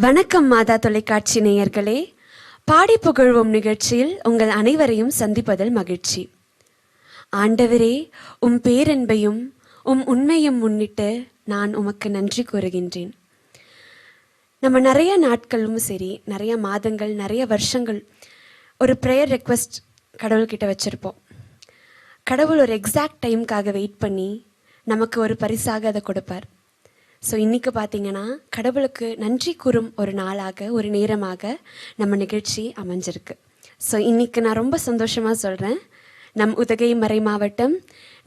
வணக்கம் மாதா தொலைக்காட்சி நேயர்களே, பாடி புகழ்வோம் நிகழ்ச்சியில் உங்கள் அனைவரையும் சந்திப்பதில் மகிழ்ச்சி. ஆண்டவரே, உம் பேரன்பையும் உம் உண்மையும் முன்னிட்டு நான் உமக்கு நன்றி கூறுகின்றேன். நம்ம நிறைய நாட்களும் சரி, நிறைய மாதங்கள், நிறைய வருஷங்கள் ஒரு ப்ரேயர் ரெக்வெஸ்ட் கடவுள்கிட்ட வச்சுருப்போம். கடவுள் ஒரு எக்ஸாக்ட் டைமுக்காக வெயிட் பண்ணி நமக்கு ஒரு பரிசாக அதை கொடுப்பார். ஸோ இன்றைக்கி பார்த்தீங்கன்னா கடவுளுக்கு நன்றி கூறும் ஒரு நாளாக, ஒரு நேரமாக நம்ம நிகழ்ச்சி அமைஞ்சிருக்கு. ஸோ இன்றைக்கி நான் ரொம்ப சந்தோஷமாக சொல்கிறேன், நம் உதகை மறை மாவட்டம்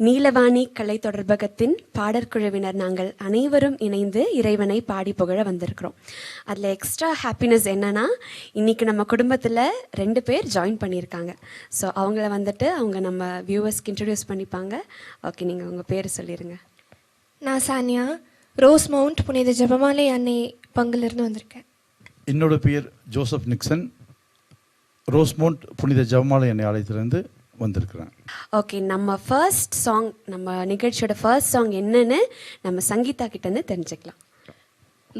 நீலவாணி கலை தொடர்பகத்தின் பாடற்குழுவினர் நாங்கள் அனைவரும் இணைந்து இறைவனை பாடி புகழ வந்திருக்கிறோம். அதில் எக்ஸ்ட்ரா ஹாப்பினஸ் என்னென்னா, இன்றைக்கி நம்ம குடும்பத்தில் 2 பேர் ஜாயின் பண்ணியிருக்காங்க. ஸோ அவங்கள வந்துட்டு அவங்க நம்ம வியூவர்ஸ்க்கு இன்ட்ரடியூஸ் பண்ணிப்பாங்க. ஓகே, நீங்கள் உங்கள் பேர் சொல்லிடுங்க. நான் சானியா, ரோஸ் மவுண்ட் புனித ஜெபமாலை அன்னை பங்கிலிருந்து வந்திருக்கேன். என்னோட பேர் ஜோசப் நிக்சன், ரோஸ் மவுண்ட் புனித ஜெபமாலை அன்னை ஆலயத்திலேருந்து வந்திருக்கிறேன். ஓகே, நம்ம ஃபர்ஸ்ட் சாங், நம்ம நிகழ்ச்சியோட ஃபர்ஸ்ட் சாங் என்னன்னு நம்ம சங்கீதா கிட்டேருந்து தெரிஞ்சுக்கலாம்.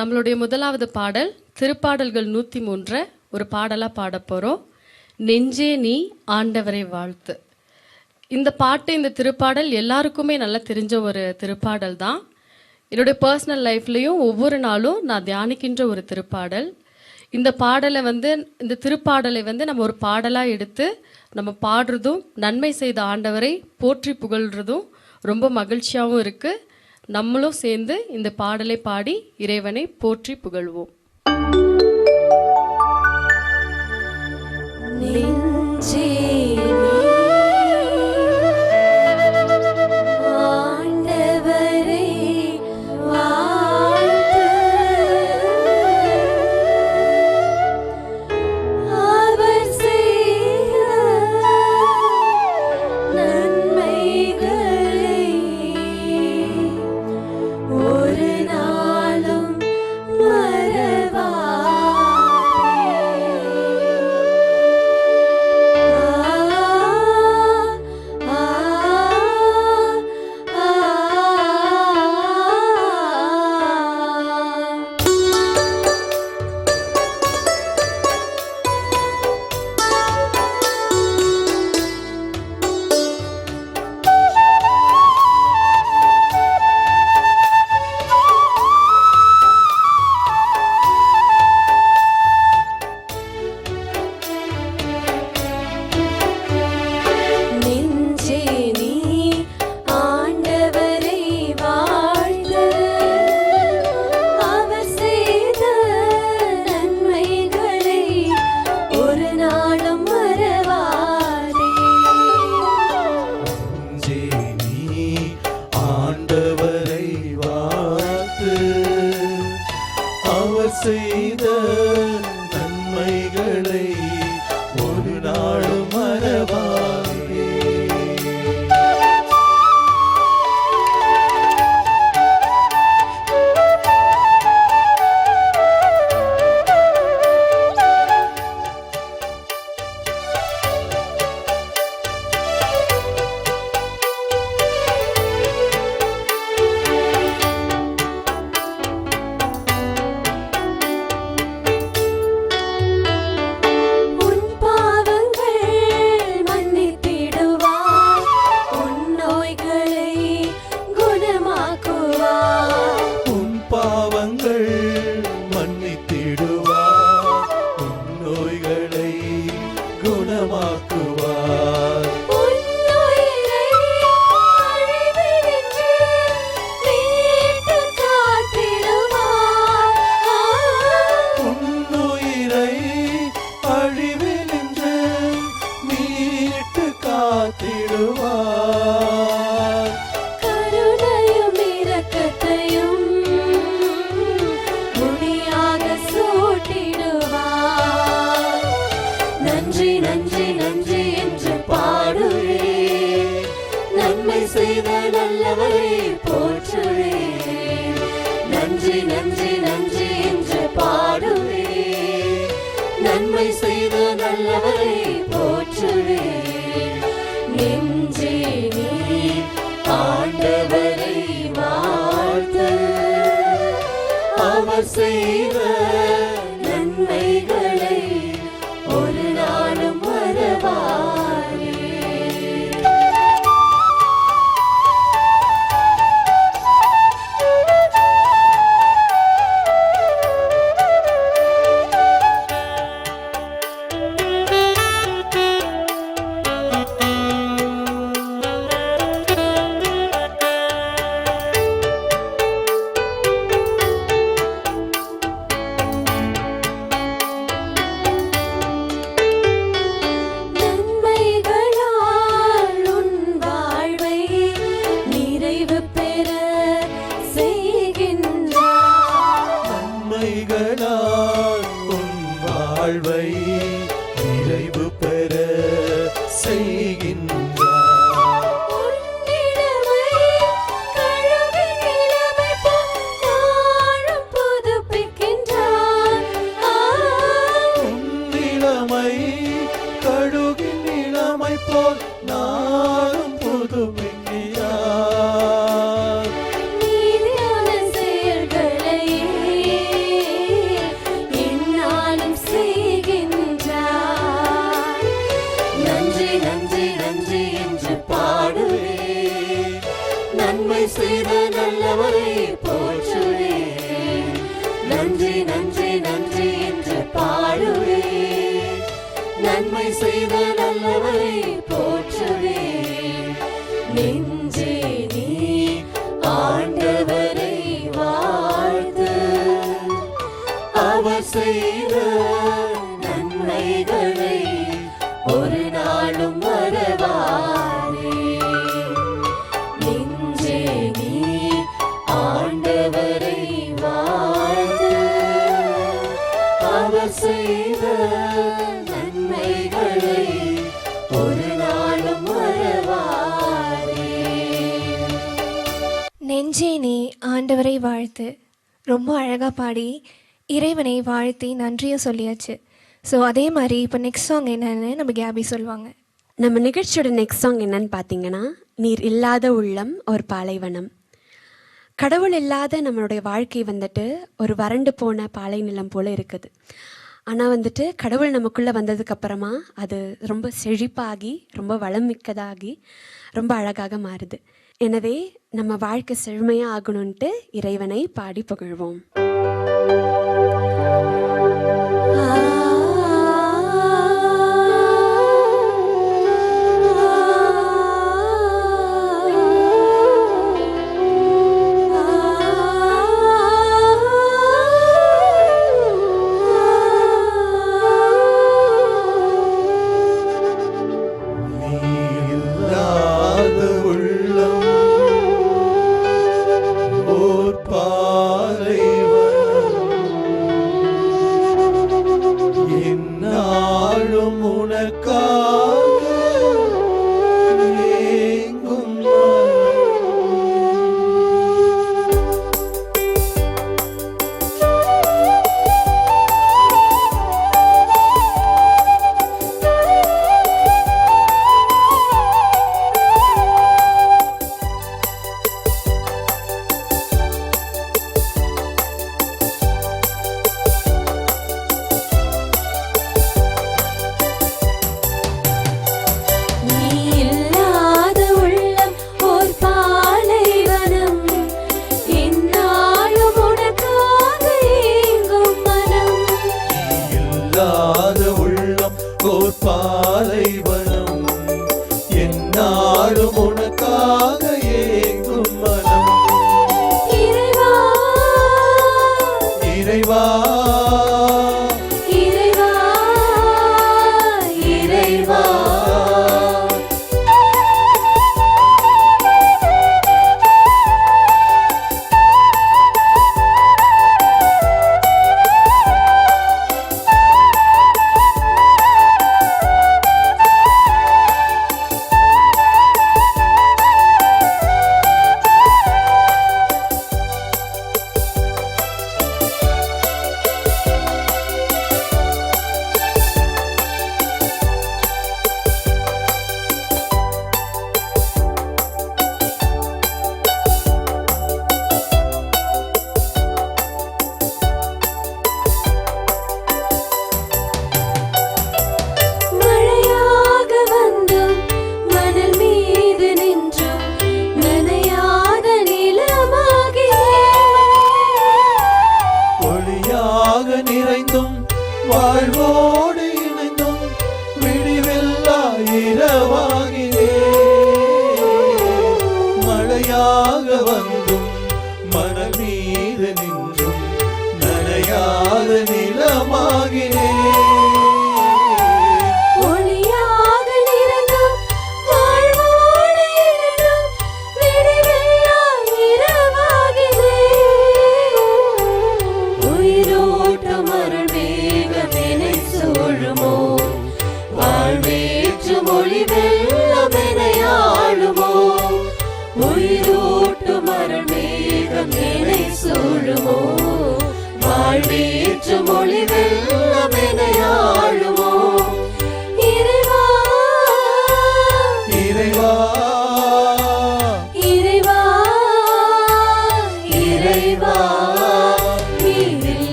நம்மளுடைய முதலாவது பாடல் திருப்பாடல்கள் 103 ஒரு பாடலாக பாட போகிறோம். நெஞ்சே நீ ஆண்டவரை வாழ்த்து. இந்த பாட்டு, இந்த திருப்பாடல் எல்லாருக்குமே நல்லா தெரிஞ்ச ஒரு திருப்பாடல் தான். என்னுடைய பர்சனல் லைஃப்லேயும் ஒவ்வொரு நாளும் நான் தியானிக்கின்ற ஒரு திருப்பாடல். இந்த பாடலை இந்த திருப்பாடலை நம்ம ஒரு பாடலாக எடுத்து நம்ம பாடுறதும், நன்மை செய்த ஆண்டவரை போற்றி புகழ்கிறதும் ரொம்ப மகிழ்ச்சியாகவும் இருக்குது. நம்மளும் சேர்ந்து இந்த பாடலை பாடி இறைவனை போற்றி புகழ்வோம். செய்த நன்மைகளை ஒரு நாளும் மறவாதே. கருணையும் இரக்கத்தையும் முடியாக சூட்டிடுவார். நன்றி நன்றி நன்றி என்று பாடுவே, நன்மை செய்த நல்லவரை போற்றுவே. நன்றி நன்றி நன்றி என்று பாடுவே, நன்மை செய்த நல்லவரை போற்றுவே. நெஞ்சே நீ ஆண்டவரை வாழ்த்து, அவர் செய்த நன்மை செய்த நல்லவரை போற்றுவேன். நன்றி நன்றி நன்றி என்று பாடுவேன். நன்மை செய்த நல்லவரை போற்றுவேன். நெஞ்சே நீ ஆண்டவரை வாழ்த்து. அவர் செய்த நன்மைகளை ஒரு நாளும் மறவாதே. நெஞ்சே நீ ஆண்டவரை வாழ்த்து. அவர் செய்த நன்மைகளை ஒரு நாளும் மறவாதே. நெஞ்சே நீ ஆண்டவரை வாழ்த்து. ரொம்ப அழகாக பாடி இறைவனை வாழ்த்தி நன்றியும் சொல்லியாச்சு. ஸோ அதே மாதிரி இப்போ நெக்ஸ்ட் சாங் என்னன்னு நம்ம கேபி சொல்லுவாங்க. நம்ம நிகழ்ச்சியோட நெக்ஸ்ட் சாங் என்னன்னு பார்த்தீங்கன்னா, நீர் இல்லாத உள்ளம் ஒரு பாலைவனம். கடவுள் இல்லாத நம்மளுடைய வாழ்க்கை வந்துட்டு ஒரு வறண்டு போன பாலை நிலம் போல் இருக்குது. ஆனால் வந்துட்டு கடவுள் நமக்குள்ளே வந்ததுக்கப்புறமா அது ரொம்ப செழிப்பாகி ரொம்ப வளம் மிக்கதாகி ரொம்ப அழகாக மாறுது. எனவே நம்ம வாழ்க்கை செழுமையாக ஆகணுன்ட்டு இறைவனை பாடி புகழ்வோம். என்னாலும்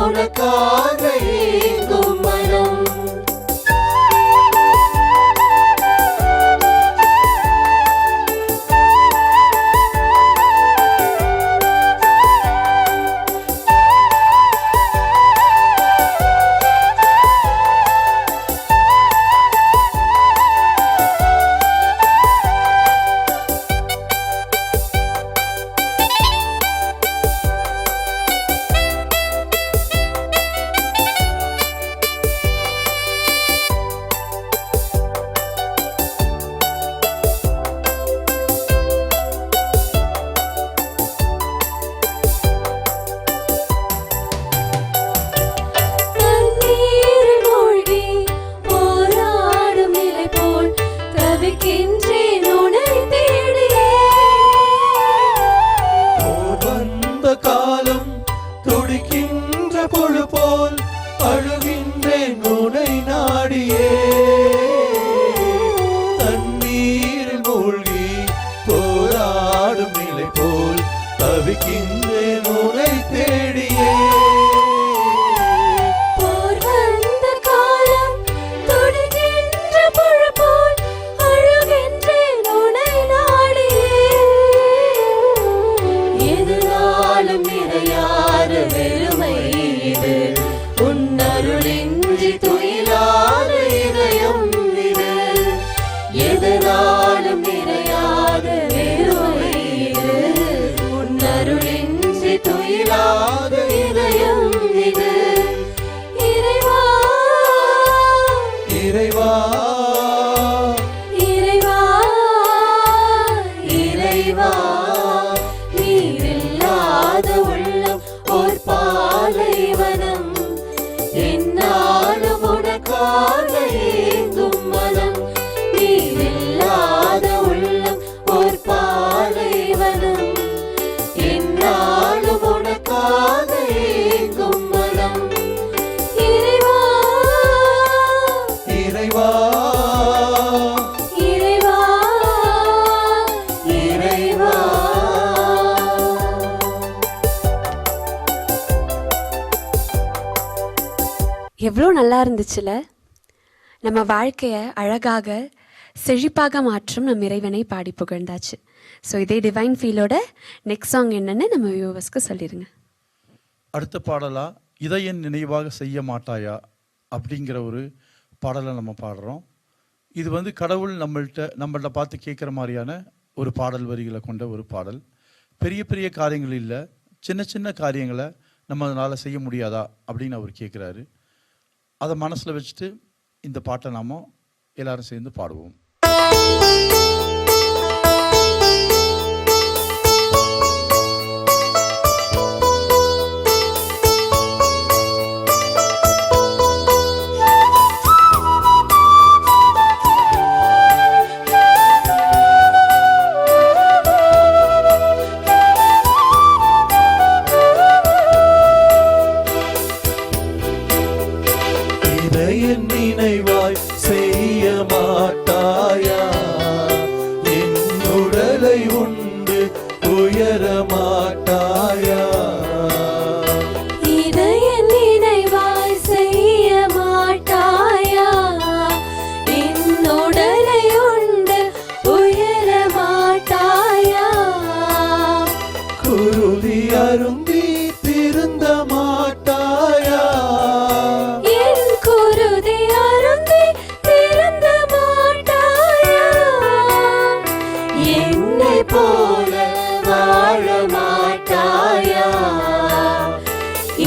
உனக்காக ஏங்கும் மனம். இறைவா இறைவா இறைவா நீரில்லாத உள்ளம் ஓர் பாலைவனம் என்னாலும் உனக்காக ஏங்கும் மனம் நீரில்லாத உள்ளம் ஓர் பாலைவனம் என்னாலும் உனக்காக ஏங்கும் மனம் இறைவா இறைவா இறைவா இறைவா எவ்வளோ நல்லா இருந்துச்சுல. நம்ம வாழ்க்கையை அழகாக செழிப்பாக மாற்றும் நம் இறைவனை பாடி புகழ்ந்தாச்சு. ஸோ இதே டிவைன் ஃபீலோட நெக்ஸ்ட் சாங் என்னன்னு நம்ம வியூவர்ஸ்க்கு சொல்லிடுங்க. அடுத்த பாடலாக இதை என் நினைவாக செய்ய மாட்டாயா அப்படிங்கிற ஒரு பாடலை நம்ம பாடுறோம். இது வந்து கடவுள் நம்மள்ட்ட பார்த்து கேட்குற மாதிரியான ஒரு பாடல் வரிகளை கொண்ட ஒரு பாடல். பெரிய பெரிய காரியங்கள் இல்லை, சின்ன சின்ன காரியங்களை நம்ம அதனால் செய்ய முடியாதா அப்படின்னு அவர் கேட்குறாரு. அதை மனசில் வச்சுட்டு இந்த பாட்டை நாம் எல்லாரும் சேர்ந்து பாடுவோம். இதை என் நினைவாய் செய்ய மாட்டாயா என் உடலை உண்டு உயர மாட்டாயா இதை என் நினைவாய் செய்ய மாட்டாயா என் உடலை உண்டு உயர மாட்டாயா குருதி அருந்தி திருந்த மாட்டாயா என் குருதி அருந்தி திருந்த மாட்டாயா என்னை போல வாழ மாட்டாயா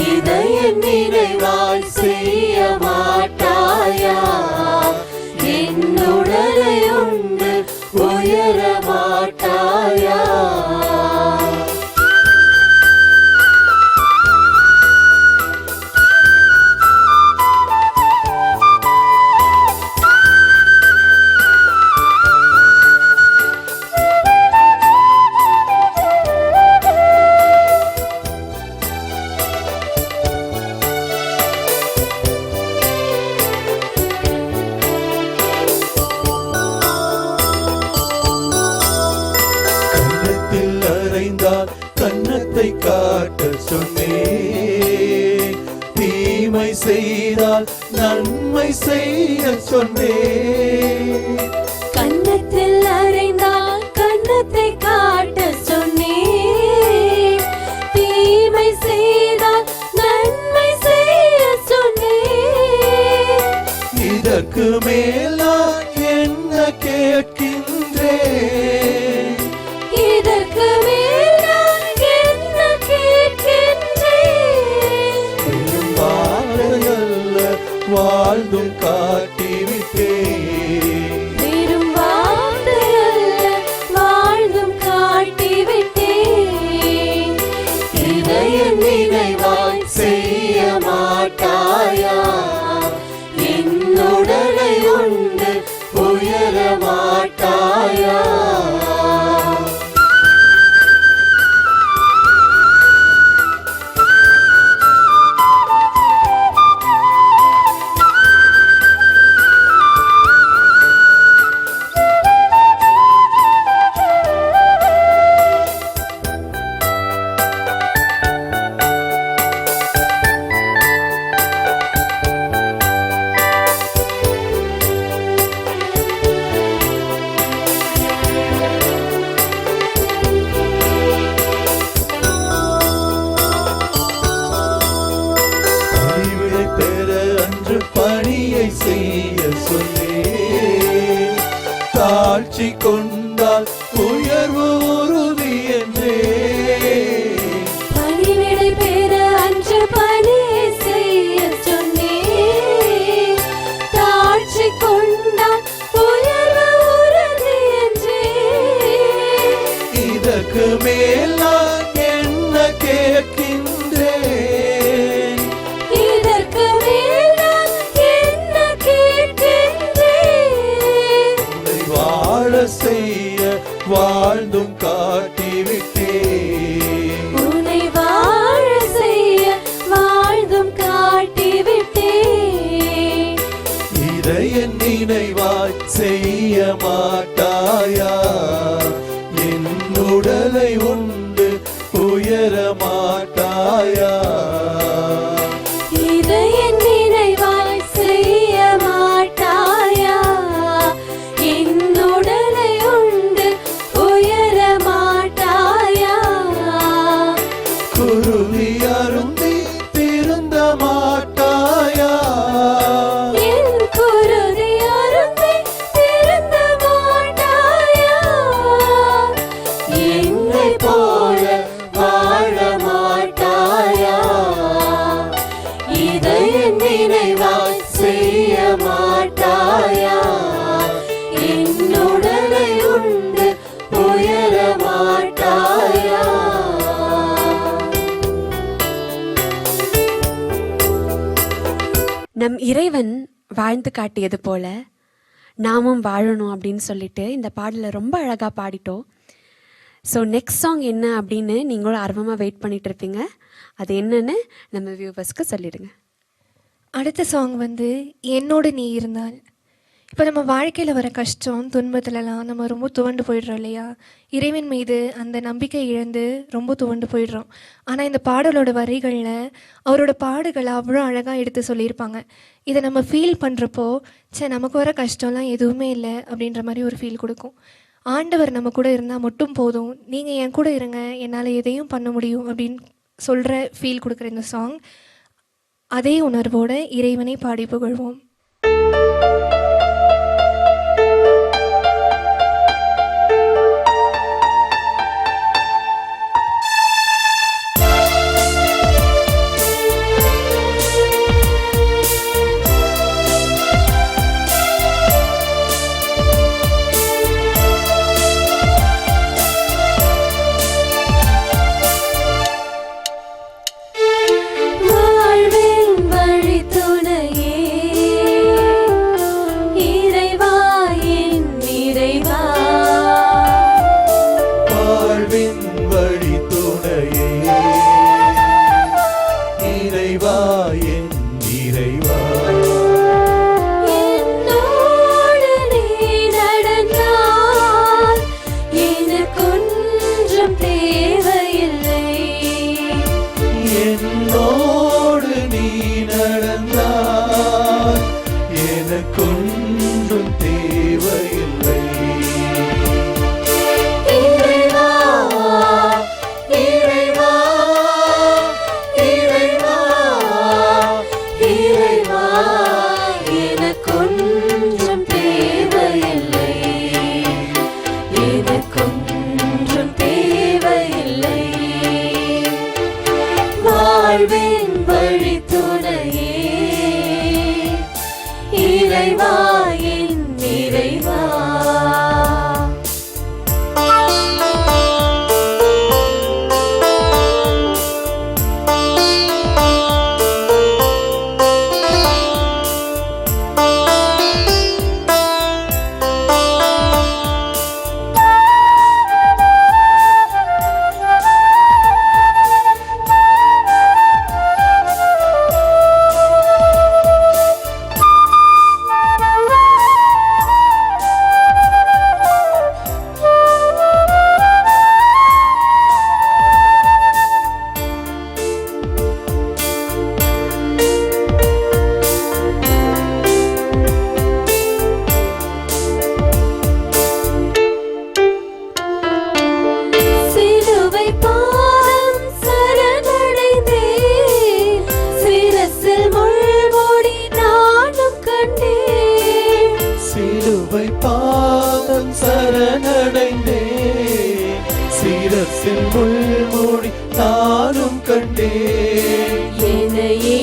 இதை என் நினைவாய் செய்ய மாட்டாயா என் உடலை உண்டு உயர மாட்டாயா கன்னத்தில் அறைந்தால் கன்னத்தை காட்ட சொன்னேன் தீமை செய்தால் நன்மை செய்ய சொன்னேன் கன்னத்தில் அறைந்தால் கன்னத்தை காட்ட சொன்னேன் தீமை செய்தால் நன்மை செய்ய சொன்னேன் இதற்கு மேல் நான் என்ன கேட்கின்றேன் இதற்கு மேல் நான் என்ன கேட்கின்றேன் வெறும் வார்த்தையல்ல வாழ்ந்தும் காட்டிவிட்டேன் வெறும் வார்த்தையல்ல வாழ்ந்தும் காட்டிவிட்டேன் இதை என் நினைவாய் செய்ய மாட்டாயா என் உடலை உண்டு உயர மாட்டாயா பணிவிடை பெற அன்று பணியை செய்ய சொன்னேன் தாழ்ச்சி கொண்டால் உயர்வு உறுதி என்றே பணிவிடை பெற அன்று பணியை செய்ய சொன்னேன் தாழ்ச்சி கொண்டு செய்ய வாழ்ந்தும் காட்டிவிட்டே. உன்னை வாழ செய்ய வாழ்ந்தும் காட்டிவிட்டே. இதை என் நினைவாய் செய்ய மாட்டாயா? என் உடலை உண்டு உயர மாட்டாயா? இதை என் நினைவாய் செய்ய மாட்டாயா? என் உடலை உண்டு உயர மாட்டாயா? குருவி அருந்தி திருந்த மாட்டாயா? என் குருதி அருந்தி திருந்த மாட்டாயா? என்னை போல வாழ மாட்டாயா? இதை என் நினைவாய் செய்ய மாட்டாயா? என் உடலை உண்டு உயர மாட்டாயா? நம் இறைவன் வாழ்ந்து காட்டியது போல நாமும் வாழணும் அப்படின்னு சொல்லிட்டு இந்த பாடலை ரொம்ப அழகாக பாடிட்டோம். ஸோ நெக்ஸ்ட் சாங் என்ன அப்படின்னு நீங்களும் ஆர்வமாக வெயிட் பண்ணிட்டு இருப்பீங்க. அது என்னன்னு நம்ம வியூவர்ஸ்க்கு சொல்லிடுங்க. அடுத்த சாங் வந்து என்னோடு நீ இருந்தால். இப்போ நம்ம வாழ்க்கையில் வர கஷ்டம் துன்பத்துலலாம் நம்ம ரொம்ப துவண்டு போயிடுறோம் இல்லையா? இறைவன் மீது அந்த நம்பிக்கை இழந்து ரொம்ப துவண்டு போயிடுறோம். ஆனால் இந்த பாடலோட வரிகளில் அவரோட பாடுகளை அவ்வளோ அழகாக எடுத்து சொல்லியிருப்பாங்க. இதை நம்ம ஃபீல் பண்ணுறப்போ நமக்கு வர கஷ்டம்லாம் எதுவுமே இல்லை அப்படின்ற மாதிரி ஒரு ஃபீல் கொடுக்கும். ஆண்டவர் நம்ம கூட இருந்தால் மட்டும் போதும், நீங்கள் என் கூட இருங்க, என்னால் எதையும் பண்ண முடியும் அப்படின்னு சொல்கிற ஃபீல் கொடுக்குற இந்த சாங். அதே உணர்வோட இறைவனை பாடி புகழ்வோம். வாழ்வின் வழி துணையே, இறைவா என் இறைவா. வாழ்வின் வழி துணையே, இறைவா என் இறைவா. என்னோடு நீ நடந்தால் எனக்கொன்றும் தேவையில்லை. என்னோடு நீ நடந்தால் எனக்கொன்றும் தேவையில்லை. இறைவா இறைவா இறைவா இறைவா எனக்கொன்றும் தேவையில்லை. எனக்கொன்றும் தேவையில்லை. வாழ்வின் வழி துணையே, இறைவா என் இறைவா. சிலுவை பாதம் சரணடைந்தேன், சிரசில் முள்முடி நானும் கண்டேன். சிலுவை பாதம் சரணடைந்தேன், சிரசில் முள்முடி நானும் கண்டேன். என்னையே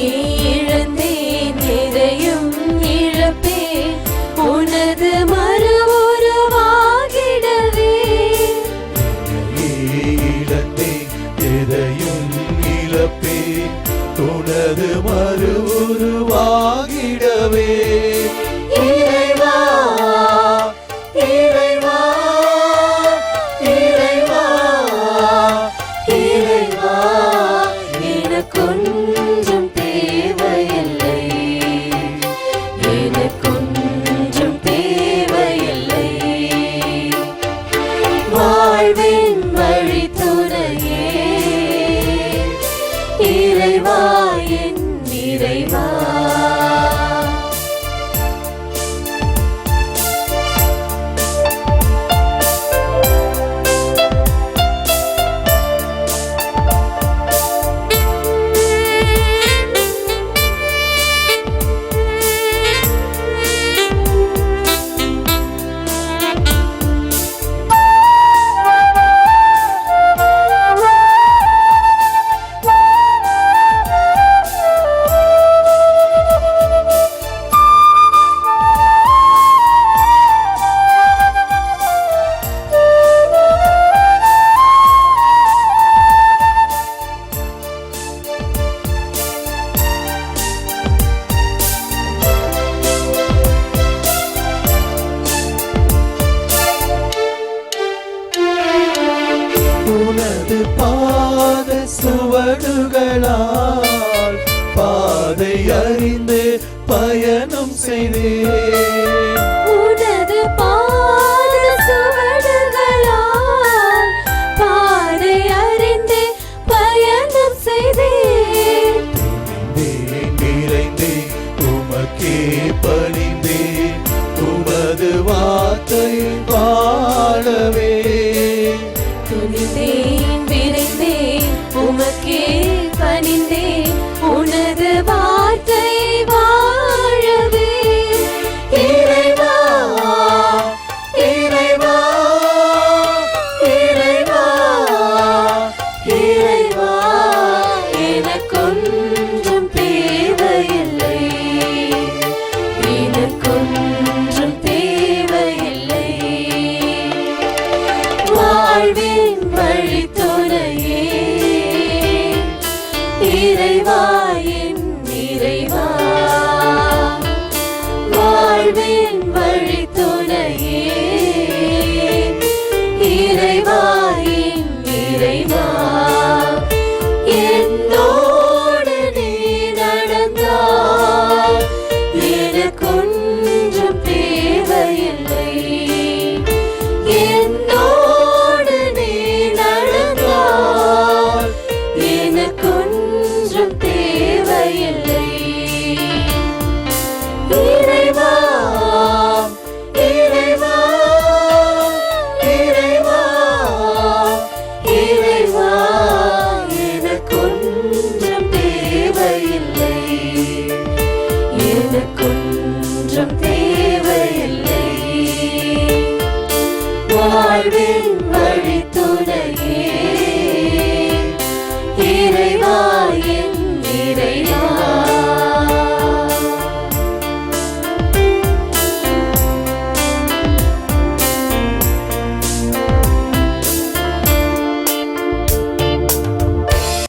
இழந்தேன், எதையும் இழப்பேன், உனது மறு உருவாகிடவே. இழந்தேன் எதையும் இழப்பேன், உனது மறு உருவாகிடவே. இறைவா இறைவா சுவடுகளால் பாதை அறிந்து பயணம் செய்தேன். உனது பாத சுவடுகளால் பாதை அறிந்து பயணம் செய்தேன். நிறைந்தேன் உமக்கே பணிந்தேன், உமது வார்த்தை பாடவே. துணிந்தேன் விரைந்தேன் உமக்கே பணிந்தேன், உனது வார்த்தை வாழவே. இறைவா இறைவா இறைவா இறைவா, எனக்கொன்றும் தேவையில்லை, எனக்கொன்றும் தேவையில்லை. வாழ்வின் வழித்துணையே இறைவா என் இறைவா, வாழ்வின் வழித்துணையே இறைவா என் இறைவா. என்னோடு நீ நடந்தால் எனக்கொன்றும் தேவையில்லை, என்னோடு நீ நடந்தால் எனக்கொன்றும் தேவையில்லை. இறைவா இறைவா இறைவா இறைவா, எனக்கொன்றும் தேவையில்லை, எனக்கொன்றும் தேவையில்லை. வாழ்வின் வழித்துணையே இறைவா என் இறைவா.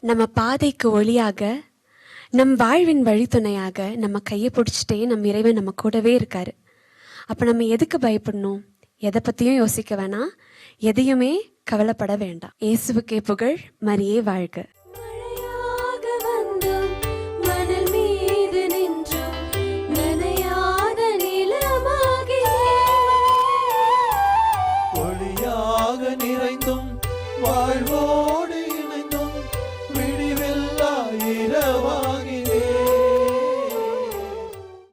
நம்ம பாதைக்கு ஒளியாக, நம் வாழ்வின் வழித்துணையாக நம்ம கையை பிடிச்சிட்டே நம் இறைவன் நம்ம கூடவே இருக்காரு. அப்போ நம்ம எதுக்கு பயப்படணும்? எதை பற்றியும் யோசிக்க வேணாம், எதையுமே கவலைப்பட வேண்டாம். இயேசுவுக்கே புகழ், மரியே வாழ்க.